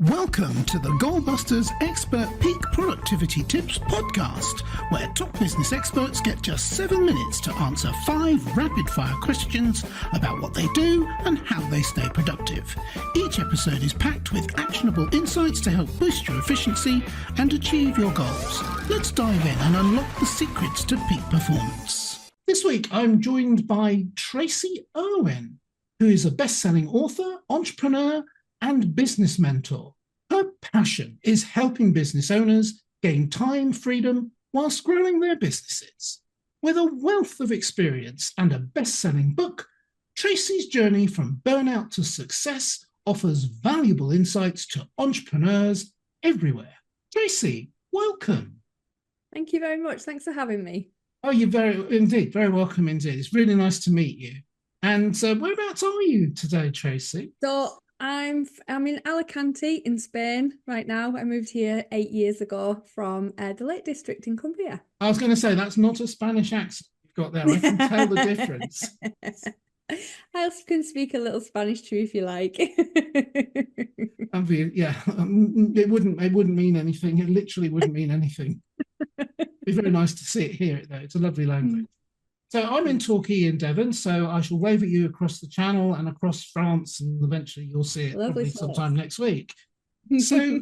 Welcome to the Goalbusters Expert Peak Productivity Tips podcast, where top business experts get just 7 minutes to answer 5 rapid-fire questions about what they do and how they stay productive. Each episode is packed with actionable insights to help boost your efficiency and achieve your goals. Let's dive in and unlock the secrets to peak performance. This week, I'm joined by Tracy Irwin, who is a best-selling author, entrepreneur, and business mentor. Her passion is helping business owners gain time freedom whilst growing their businesses. With a wealth of experience and a best-selling book, Tracy's journey from burnout to success offers valuable insights to entrepreneurs everywhere. Tracy, welcome. Thank you very much. Thanks for having me. Oh, you're very welcome indeed. It's really nice to meet you. And whereabouts are you today, Tracy? So I'm in Alicante in Spain right now. I moved here 8 years ago from the Lake District in Cumbria. I was going to say, that's not a Spanish accent you've got there. I can tell the difference. I also can speak a little Spanish too, if you like. Yeah, it wouldn't mean anything. It literally wouldn't mean anything. It'd be very nice to hear it though. It's a lovely language. So I'm in Torquay in Devon, so I shall wave at you across the channel and across France, and eventually you'll see it probably sometime next week. So,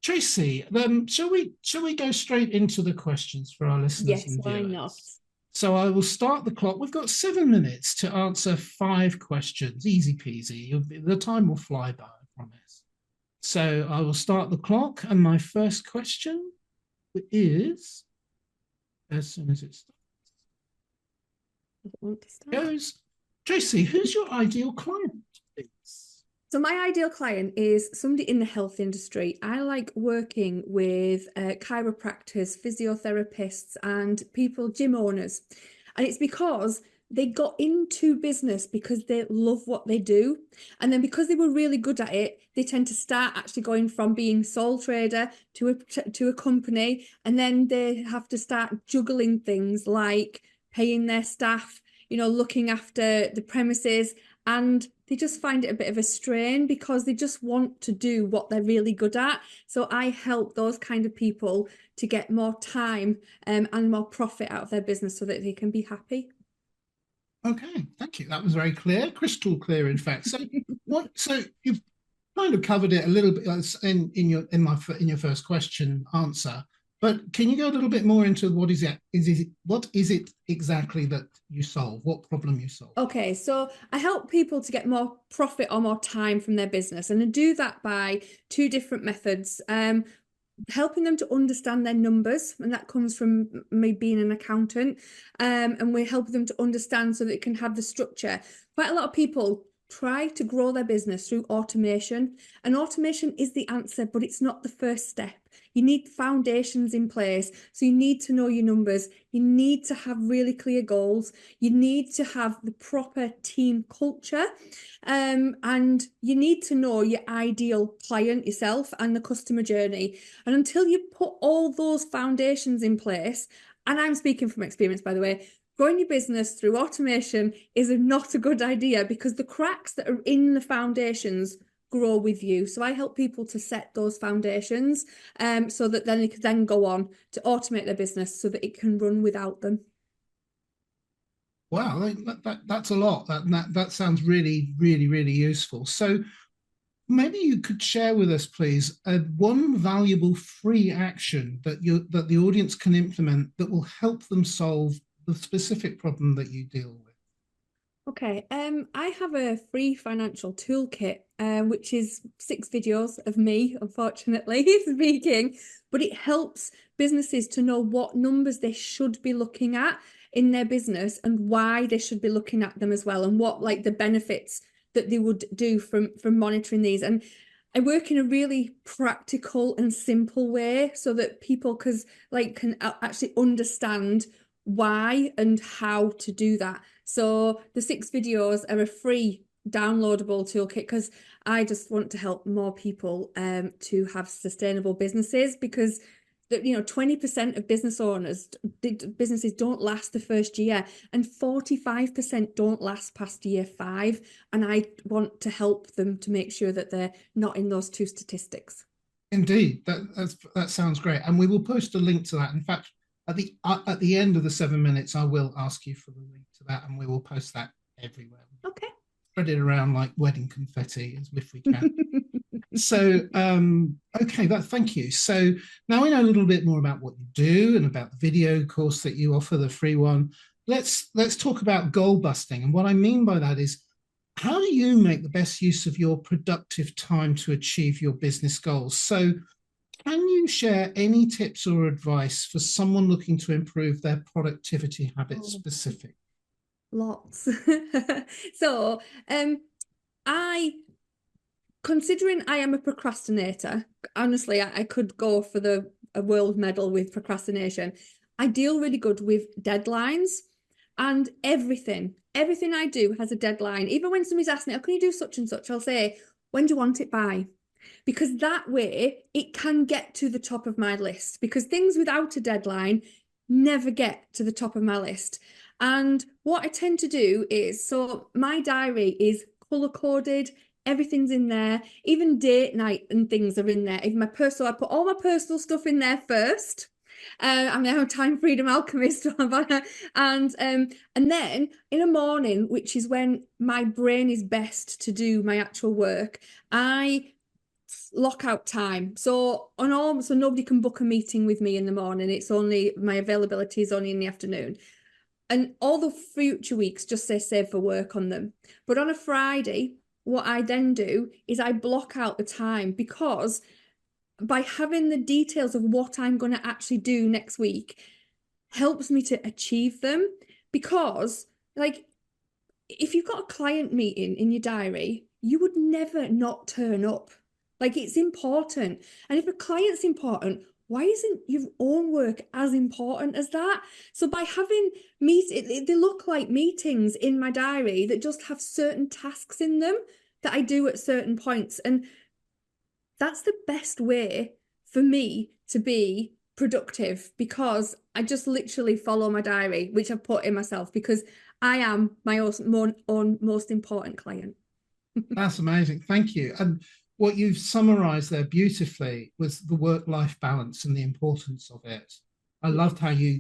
Tracy, shall we go straight into the questions for our listeners and viewers? Yes, why not? So I will start the clock. We've got 7 minutes to answer 5 questions. Easy peasy. The time will fly by, I promise. So I will start the clock, and my first question is, as soon as it starts, goes, Tracy, who's your ideal client, please? So my ideal client is somebody in the health industry. I like working with chiropractors, physiotherapists, and gym owners. And it's because they got into business because they love what they do. And then because they were really good at it, they tend to start actually going from being sole trader to a company. And then they have to start juggling things like paying their staff, looking after the premises, and they just find it a bit of a strain because they just want to do what they're really good at. So I help those kind of people to get more time and more profit out of their business so that they can be happy. Okay, thank you. That was very clear, crystal clear, in fact. So So you've kind of covered it a little bit in your first question answer. But can you go a little bit more into what is it exactly that you solve? What problem you solve? Okay, so I help people to get more profit or more time from their business, and I do that by 2 different methods. Helping them to understand their numbers, and that comes from me being an accountant, and we help them to understand so that they can have the structure. Quite a lot of people try to grow their business through automation, and automation is the answer, but it's not the first step. You need foundations in place. So you need to know your numbers. You need to have really clear goals. You need to have the proper team culture. And you need to know your ideal client yourself and the customer journey. And until you put all those foundations in place, and I'm speaking from experience, by the way, growing your business through automation is not a good idea because the cracks that are in the foundations grow with you. So I help people to set those foundations so that then they can then go on to automate their business so that it can run without them. Wow, that's a lot. That sounds really, really, really useful. So maybe you could share with us, please, one valuable free action that the audience can implement that will help them solve the specific problem that you deal with. Okay, I have a free financial toolkit, which is 6 videos of me, unfortunately, speaking, but it helps businesses to know what numbers they should be looking at in their business and why they should be looking at them as well, and what the benefits that they would do from monitoring these. And I work in a really practical and simple way so that people can actually understand why and how to do that. So the 6 videos are a free downloadable toolkit because I just want to help more people to have sustainable businesses, because that 20% of businesses don't last the first year, and 45% don't last past year 5. And I want to help them to make sure that they're not in those two statistics. Indeed, that sounds great, and we will post a link to that. In fact, at the end of the 7 minutes, I will ask you for the link to that, and we will post that everywhere. Okay. Spread it around like wedding confetti, as if we can. So, okay, thank you. So now we know a little bit more about what you do and about the video course that you offer, the free one. Let's talk about goal busting, and what I mean by that is, how do you make the best use of your productive time to achieve your business goals? So can you share any tips or advice for someone looking to improve their productivity habits specifically? Lots. So considering I am a procrastinator, honestly, I could go for a world medal with procrastination. I deal really good with deadlines, and everything I do has a deadline. Even when somebody's asking me, oh, can you do such and such? I'll say, when do you want it by? Because that way it can get to the top of my list, because things without a deadline never get to the top of my list. And what I tend to do is, so my diary is color coded, everything's in there, even date night and things are in there. Even I put all my personal stuff in there first. I'm now a time freedom alchemist. And then in the morning, which is when my brain is best to do my actual work, I lock out time. So nobody can book a meeting with me in the morning. It's only, my availability is only in the afternoon. And all the future weeks just say save for work on them. But on a Friday, what I then do is I block out the time, because by having the details of what I'm going to actually do next week helps me to achieve them. Because, like, if you've got a client meeting in your diary, you would never not turn up. Like, it's important. And if a client's important, why isn't your own work as important as that? So by having they look like meetings in my diary that just have certain tasks in them that I do at certain points. And that's the best way for me to be productive, because I just literally follow my diary, which I've put in myself, because I am my own most important client. That's amazing. Thank you. And what you've summarized there beautifully was the work-life balance and the importance of it. I loved how I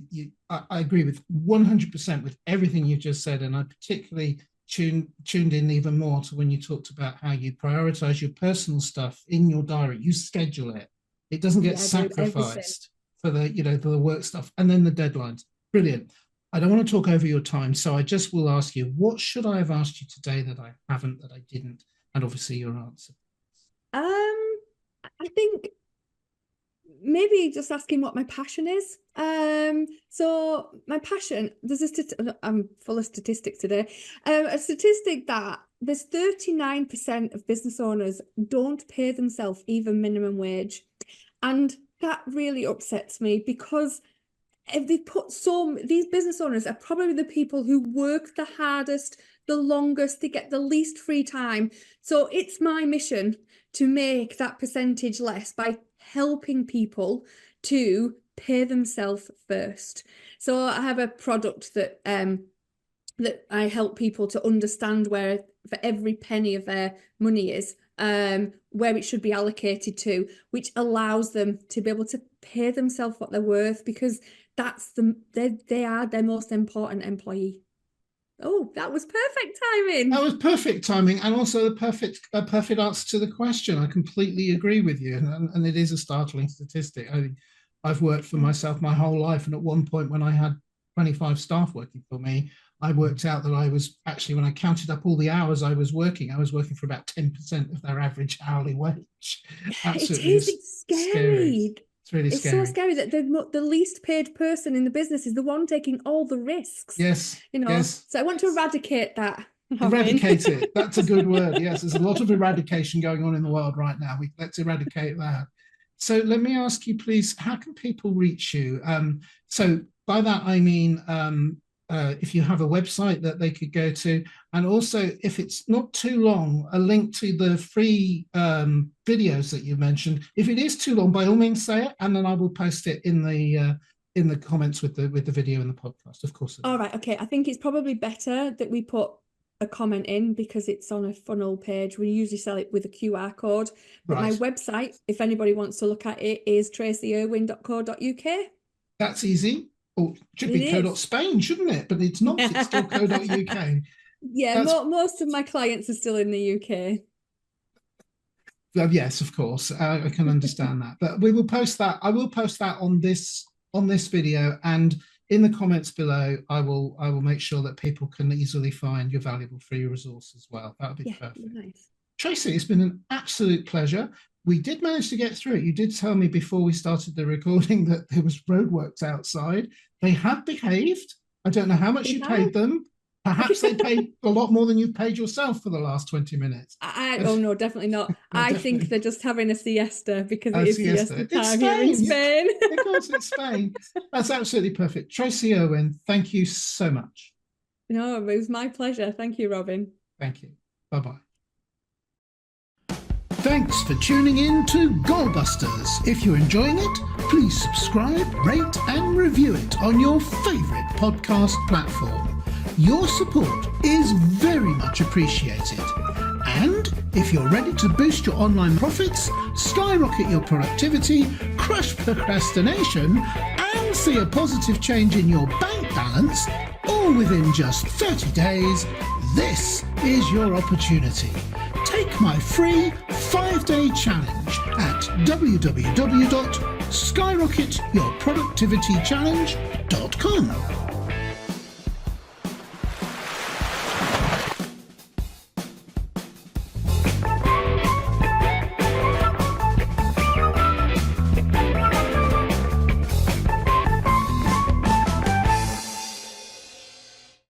agree with 100% with everything you just said. And I particularly tuned in even more to when you talked about how you prioritize your personal stuff in your diary. You schedule it. It doesn't get sacrificed for the work stuff. And then the deadlines. Brilliant. I don't want to talk over your time, so I just will ask you, what should I have asked you today that I haven't, that I didn't? And obviously your answer. I think maybe just asking what my passion is. So my passion, I'm full of statistics today. A statistic that there's 39% of business owners don't pay themselves even minimum wage. And that really upsets me, because if they these business owners are probably the people who work the hardest, the longest, they get the least free time. So it's my mission to make that percentage less by helping people to pay themselves first. So I have a product that I help people to understand where for every penny of their money is, where it should be allocated to, which allows them to be able to pay themselves what they're worth, because they are their most important employee. Oh, that was perfect timing. That was perfect timing, and also a perfect answer to the question. I completely agree with you, and it is a startling statistic. I've worked for myself my whole life, and at one point when I had 25 staff working for me, I worked out that I was actually, when I counted up all the hours I was working for about 10% of their average hourly wage. Absolutely, it's scary. It's really scary. It's so scary that the least paid person in the business is the one taking all the risks. Yes. Yes. So I want to eradicate that. Eradicate it. That's a good word. Yes, there's a lot of eradication going on in the world right now. Let's eradicate that. So let me ask you, please, how can people reach you? So by that I mean, if you have a website that they could go to, and also if it's not too long, a link to the free videos that you mentioned. If it is too long, by all means say it, and then I will post it in the comments with the video and the podcast, of course. All right, okay. I think it's probably better that we put a comment in because it's on a funnel page. We usually sell it with a QR code. But my website, if anybody wants to look at it, is tracyirwin.co.uk. That's easy. Or it should be co.spain, shouldn't it? But it's not. It's still co.uk. Yeah, most of my clients are still in the UK. Yes, of course. I can understand that. But we will post that. I will post that on this video, and in the comments below, I will make sure that people can easily find your valuable free resource as well. That would be perfect. Nice. Tracy, it's been an absolute pleasure. We did manage to get through it. You did tell me before we started the recording that there was roadworks outside. They have behaved. I don't know how much you paid them. Perhaps they paid a lot more than you've paid yourself for the last 20 minutes. Oh, no, definitely not. No, I think they're just having a siesta because it is siesta time here in Spain. Of course, it's Spain. That's absolutely perfect. Tracy Irwin, thank you so much. No, it was my pleasure. Thank you, Robin. Thank you. Bye-bye. Thanks for tuning in to Goalbusters. If you're enjoying it, please subscribe, rate and review it on your favourite podcast platform. Your support is very much appreciated. And if you're ready to boost your online profits, skyrocket your productivity, crush procrastination and see a positive change in your bank balance, all within just 30 days, this is your opportunity. Take my free 5-day challenge at www.skyrocketyourproductivitychallenge.com.